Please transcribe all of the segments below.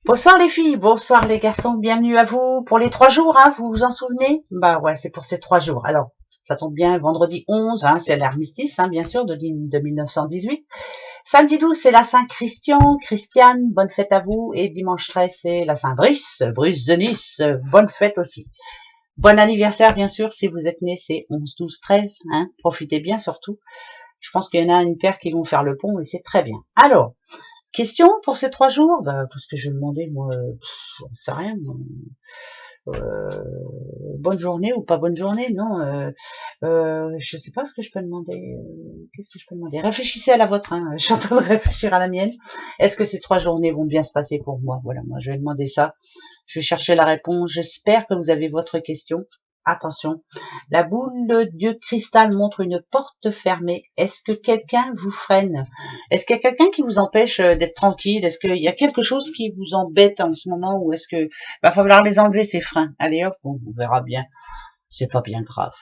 Bonsoir les filles, bonsoir les garçons, bienvenue à vous pour les 3 jours, hein, vous vous en souvenez? Bah ouais, c'est pour ces 3 jours. Alors, ça tombe bien, vendredi 11, hein, c'est l'armistice, hein, bien sûr, de 1918. Samedi 12, c'est la Saint-Christian, Christiane, bonne fête à vous. Et dimanche 13, c'est la Saint-Bruce, Bruce de Nice, bonne fête aussi. Bon anniversaire, bien sûr, si vous êtes né, c'est 11, 12, 13, hein, profitez bien surtout. Je pense qu'il y en a une paire qui vont faire le pont et c'est très bien. Alors, question pour ces 3 jours, bah, qu'est-ce que je vais demander, moi, j'en sais rien, moi. Euh, bonne journée ou pas bonne journée, non, je sais pas ce que je peux demander, qu'est-ce que je peux demander, réfléchissez à la vôtre, hein. Je suis en train de réfléchir à la mienne, est-ce que ces 3 journées vont bien se passer pour moi, voilà, moi je vais demander ça, je vais chercher la réponse, j'espère que vous avez votre question. Attention, la boule de cristal montre une porte fermée. Est-ce que quelqu'un vous freine? Est-ce qu'il y a quelqu'un qui vous empêche d'être tranquille? Est-ce qu'il y a quelque chose qui vous embête en ce moment? Ou est-ce que va falloir les enlever ces freins? Allez hop, on verra bien. C'est pas bien grave.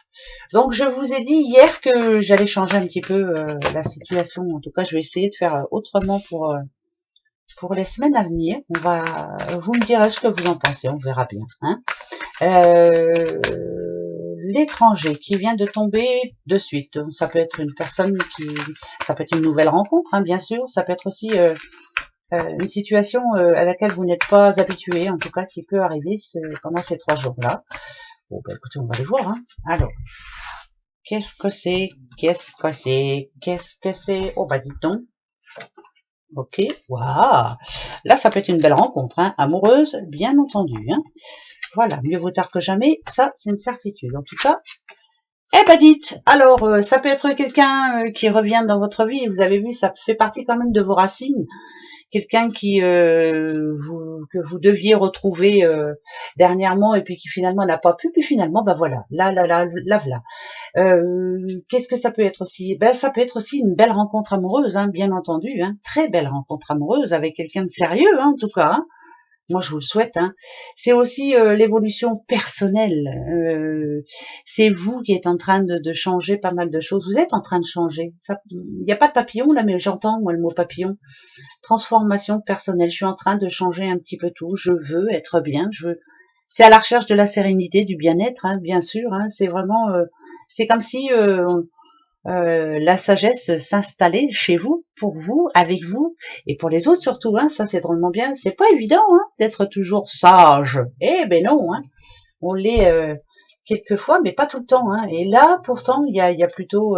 Donc je vous ai dit hier que j'allais changer un petit peu la situation. En tout cas, je vais essayer de faire autrement pour les semaines à venir. Vous me direz ce que vous en pensez. On verra bien. Hein. L'étranger qui vient de tomber de suite. Ça peut être une personne ça peut être une nouvelle rencontre, hein, bien sûr. Ça peut être aussi une situation à laquelle vous n'êtes pas habitué, en tout cas qui peut arriver pendant ces 3 jours-là. Bon, bah écoutez, on va les voir. Hein. Alors, qu'est-ce que c'est? Qu'est-ce que c'est? Qu'est-ce que c'est? Oh bah dites donc. Ok, waouh. Là, ça peut être une belle rencontre, hein, amoureuse, bien entendu. Hein. Voilà, mieux vaut tard que jamais, ça c'est une certitude. En tout cas, eh ben dites, alors ça peut être quelqu'un qui revient dans votre vie, et vous avez vu, ça fait partie quand même de vos racines, quelqu'un que vous deviez retrouver dernièrement et puis qui finalement n'a pas pu, puis finalement, ben voilà, là. Qu'est-ce que ça peut être aussi? Ben ça peut être aussi une belle rencontre amoureuse, hein, bien entendu, hein, très belle rencontre amoureuse avec quelqu'un de sérieux, hein, en tout cas. Hein. Moi, je vous le souhaite. Hein. C'est aussi l'évolution personnelle. C'est vous qui êtes en train de changer pas mal de choses. Vous êtes en train de changer. Il n'y a pas de papillon là, mais j'entends moi le mot papillon. Transformation personnelle. Je suis en train de changer un petit peu tout. Je veux être bien. C'est à la recherche de la sérénité, du bien-être, hein, bien sûr. Hein. C'est vraiment. C'est comme si la sagesse s'installait chez vous, pour vous, avec vous, et pour les autres surtout, hein, ça c'est drôlement bien, c'est pas évident hein, d'être toujours sage, eh ben non, hein, on l'est quelquefois, mais pas tout le temps, hein. Et là pourtant il y a plutôt,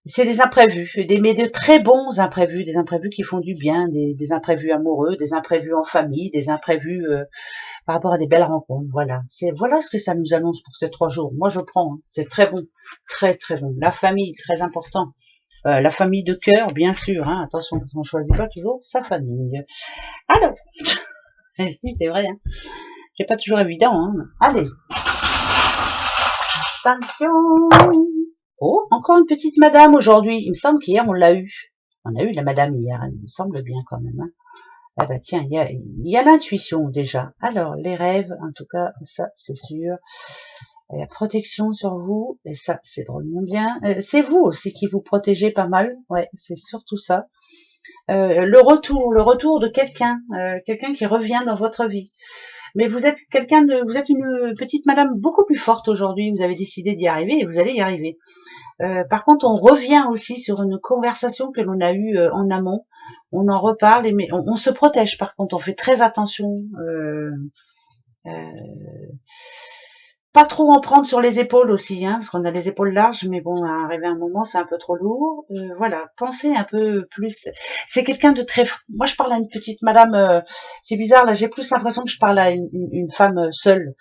c'est des imprévus, mais de très bons imprévus, des imprévus qui font du bien, des imprévus amoureux, des imprévus en famille, des imprévus par rapport à des belles rencontres. Voilà ce que ça nous annonce pour ces 3 jours. Moi, je prends. Hein. C'est très bon, très très bon. La famille, très important. La famille de cœur, bien sûr. Hein. Attention, on ne choisit pas toujours sa famille. Alors, si c'est vrai. Hein. C'est pas toujours évident. Hein. Allez, attention. Oh, encore une petite madame aujourd'hui. Il me semble qu'hier on l'a eu. On a eu la madame hier. Il me semble bien quand même. Hein. Ah bah tiens, il y a l'intuition déjà. Alors, les rêves, en tout cas, ça c'est sûr. La protection sur vous, et ça c'est drôlement bien. C'est vous aussi qui vous protégez pas mal, ouais, c'est surtout ça. Le retour de quelqu'un, quelqu'un qui revient dans votre vie. Mais vous êtes vous êtes une petite madame beaucoup plus forte aujourd'hui. Vous avez décidé d'y arriver et vous allez y arriver. Par contre, on revient aussi sur une conversation que l'on a eue en amont. On en reparle, mais on se protège. Par contre, on fait très attention. Euh, Pas trop en prendre sur les épaules aussi, hein, parce qu'on a les épaules larges, mais bon, arrivé à un moment, c'est un peu trop lourd. Voilà, pensez un peu plus. C'est quelqu'un de très. Moi, je parle à une petite madame. C'est bizarre, là, j'ai plus l'impression que je parle à une femme seule,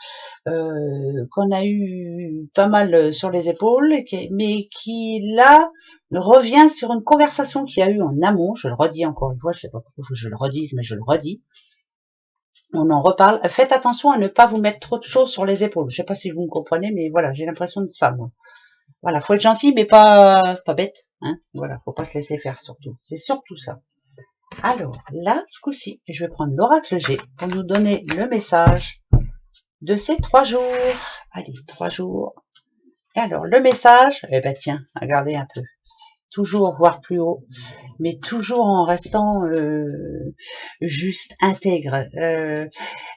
qu'on a eu pas mal sur les épaules, mais qui là revient sur une conversation qu'il y a eu en amont. Je le redis encore une fois, je sais pas pourquoi je le redise, mais je le redis. On en reparle. Faites attention à ne pas vous mettre trop de choses sur les épaules. Je sais pas si vous me comprenez, mais voilà, j'ai l'impression de ça, moi. Voilà, faut être gentil, mais pas bête. Hein. Voilà, faut pas se laisser faire surtout. C'est surtout ça. Alors, là, ce coup-ci, je vais prendre l'oracle G pour nous donner le message de ces 3 jours. Allez, 3 jours. Et alors, le message, eh ben tiens, regardez un peu. toujours voir plus haut, mais toujours en restant juste intègre.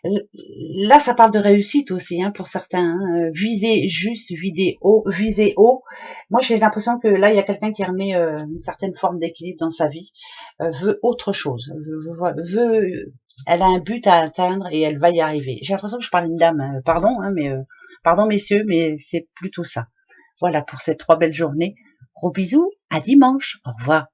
Là, ça parle de réussite aussi, hein, pour certains. Hein. Viser juste, viser haut. Moi, j'ai l'impression que là, il y a quelqu'un qui remet une certaine forme d'équilibre dans sa vie, veut autre chose, elle a un but à atteindre et elle va y arriver. J'ai l'impression que je parle à une dame, hein, pardon, hein, mais pardon messieurs, mais c'est plutôt ça. Voilà pour ces 3 belles journées. Gros bisous, à dimanche, au revoir.